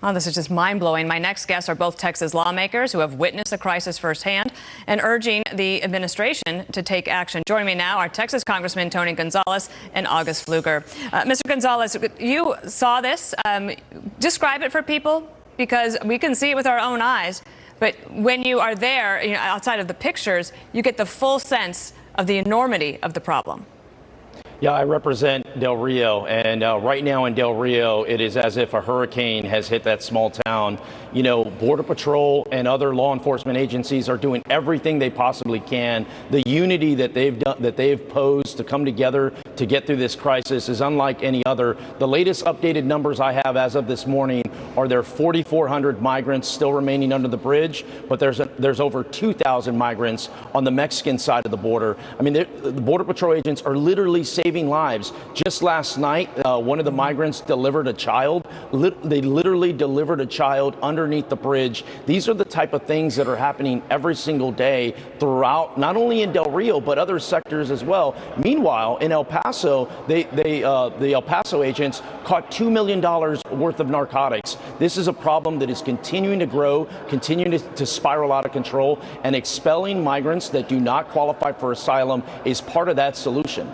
Oh, this is just mind-blowing. My next guests are both Texas lawmakers who have witnessed the crisis firsthand and urging the administration to take action. Joining me now are Texas Congressman Tony Gonzales and August Pfluger. Mr. Gonzales, you saw this. Describe it for people, because we can see it with our own eyes. But when you are there, outside of the pictures, you get the full sense of the enormity of the problem. Yeah, I represent Del Rio, and right now in Del Rio, it is as if a hurricane has hit that small town. You know, Border Patrol and other law enforcement agencies are doing everything they possibly can. The unity that they've posed to come together to get through this crisis is unlike any other. The latest updated numbers I have as of this morning are there 4,400 migrants still remaining under the bridge, but there's over 2,000 migrants on the Mexican side of the border. I mean, the Border Patrol agents are literally saving lives. Just last night, one of the migrants delivered a child. They literally delivered a child underneath the bridge. These are the type of things that are happening every single day throughout, not only in Del Rio, but other sectors as well. Meanwhile, in El Paso, the El Paso agents caught $2 million worth of narcotics. This is a problem that is continuing to grow, continuing to spiral out of control, and expelling migrants that do not qualify for asylum is part of that solution.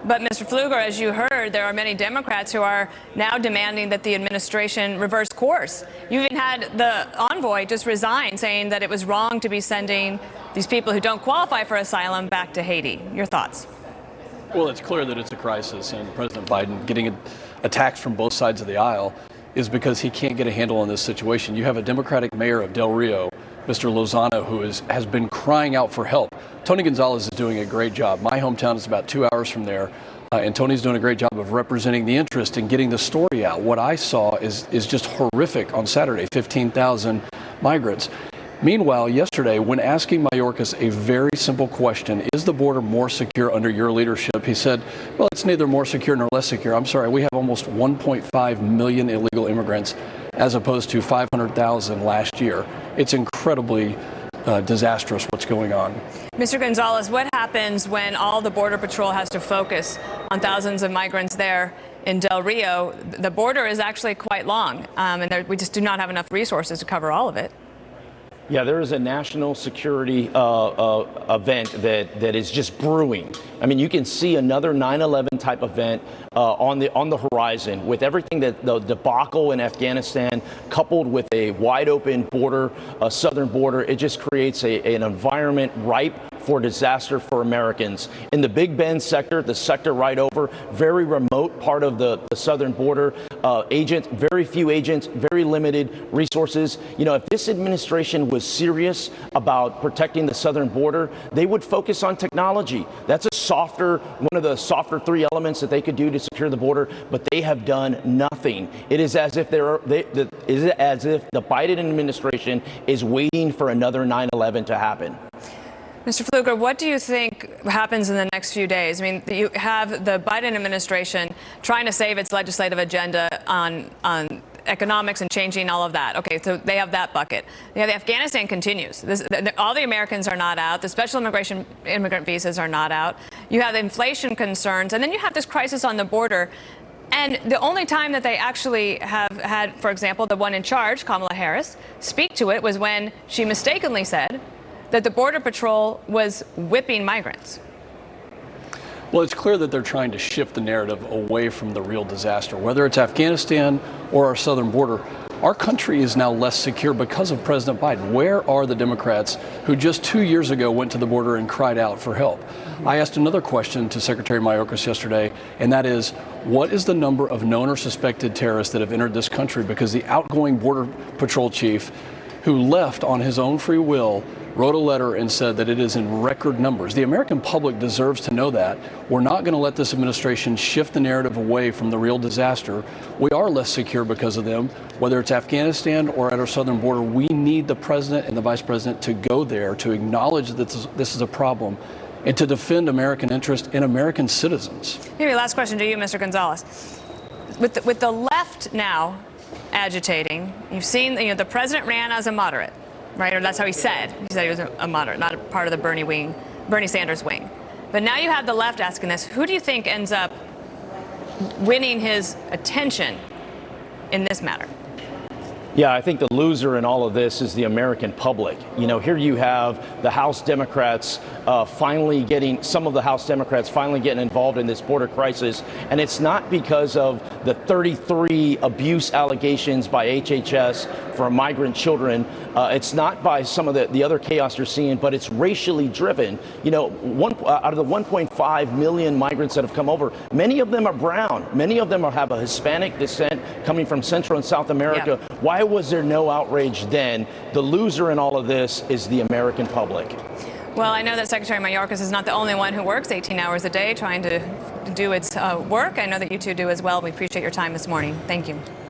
But, Mr. Pfluger, as you heard, there are many Democrats who are now demanding that the administration reverse course. You even had the envoy just resign, saying that it was wrong to be sending these people who don't qualify for asylum back to Haiti. Your thoughts? Well, it's clear that it's a crisis, and President Biden getting attacks from both sides of the aisle is because he can't get a handle on this situation. You have a Democratic mayor of Del Rio, Mr. Lozano, who has been crying out for help. Tony Gonzales is doing a great job. My hometown is about 2 hours from there, and Tony's doing a great job of representing the interest and getting the story out. What I saw is just horrific on Saturday, 15,000 migrants. Meanwhile, yesterday, when asking Mayorkas a very simple question, is the border more secure under your leadership? He said, well, it's neither more secure nor less secure. I'm sorry, we have almost 1.5 million illegal immigrants as opposed to 500,000 last year. It's incredibly disastrous what's going on. Mr. Gonzales, what happens when all the Border Patrol has to focus on thousands of migrants there in Del Rio? The border is actually quite long, and we just do not have enough resources to cover all of it. Yeah, there is a national security event that is just brewing. I mean, you can see another 9/11 type event on the horizon, with everything that the debacle in Afghanistan, coupled with a wide open border, southern border. It just creates an environment ripe for disaster for Americans. In the Big Bend sector, the sector right over, very remote part of the southern border, very few agents, very limited resources. You know, if this administration was serious about protecting the southern border, they would focus on technology. That's one of the softer three elements that they could do to secure the border, but they have done nothing. It is as if the Biden administration is waiting for another 9/11 to happen. Mr. Pfluger, what do you think happens in the next few days? I mean, you have the Biden administration trying to save its legislative agenda on economics and changing all of that. Okay, so they have that bucket. The Afghanistan continues. All the Americans are not out. The special immigrant visas are not out. You have inflation concerns, and then you have this crisis on the border. And the only time that they actually have had, for example, the one in charge, Kamala Harris, speak to it was when she mistakenly said that the Border Patrol was whipping migrants. Well, it's clear that they're trying to shift the narrative away from the real disaster. Whether it's Afghanistan or our southern border, our country is now less secure because of President Biden. Where are the Democrats who just 2 years ago went to the border and cried out for help? I asked another question to Secretary Mayorkas yesterday, and that is, what is the number of known or suspected terrorists that have entered this country? Because the outgoing Border Patrol chief, who left on his own free will, wrote a letter and said that it is in record numbers. The American public deserves to know that. We're not going to let this administration shift the narrative away from the real disaster. We are less secure because of them. Whether it's Afghanistan or at our southern border, we need the president and the vice president to go there to acknowledge that this is a problem and to defend American interest and American citizens. Maybe last question to you, Mr. Gonzales. With the left now agitating, you've seen, the president ran as a moderate. Right, or that's how he said. He said he was a moderate, not a part of the Bernie Sanders wing. But now you have the left asking this. Who do you think ends up winning his attention in this matter? Yeah, I think the loser in all of this is the American public. You know, here you have the House Democrats some of the House Democrats finally getting involved in this border crisis. And it's not because of the 33 abuse allegations by HHS for migrant children. It's not by some of the other chaos you're seeing, but it's racially driven. You know, out of the 1.5 million migrants that have come over, many of them are brown. Many of them have a Hispanic descent coming from Central and South America. Yeah. Why was there no outrage then? The loser in all of this is the American public. Well, I know that Secretary Mayorkas is not the only one who works 18 hours a day trying to do its work. I know that you two do as well. We appreciate your time this morning. Thank you.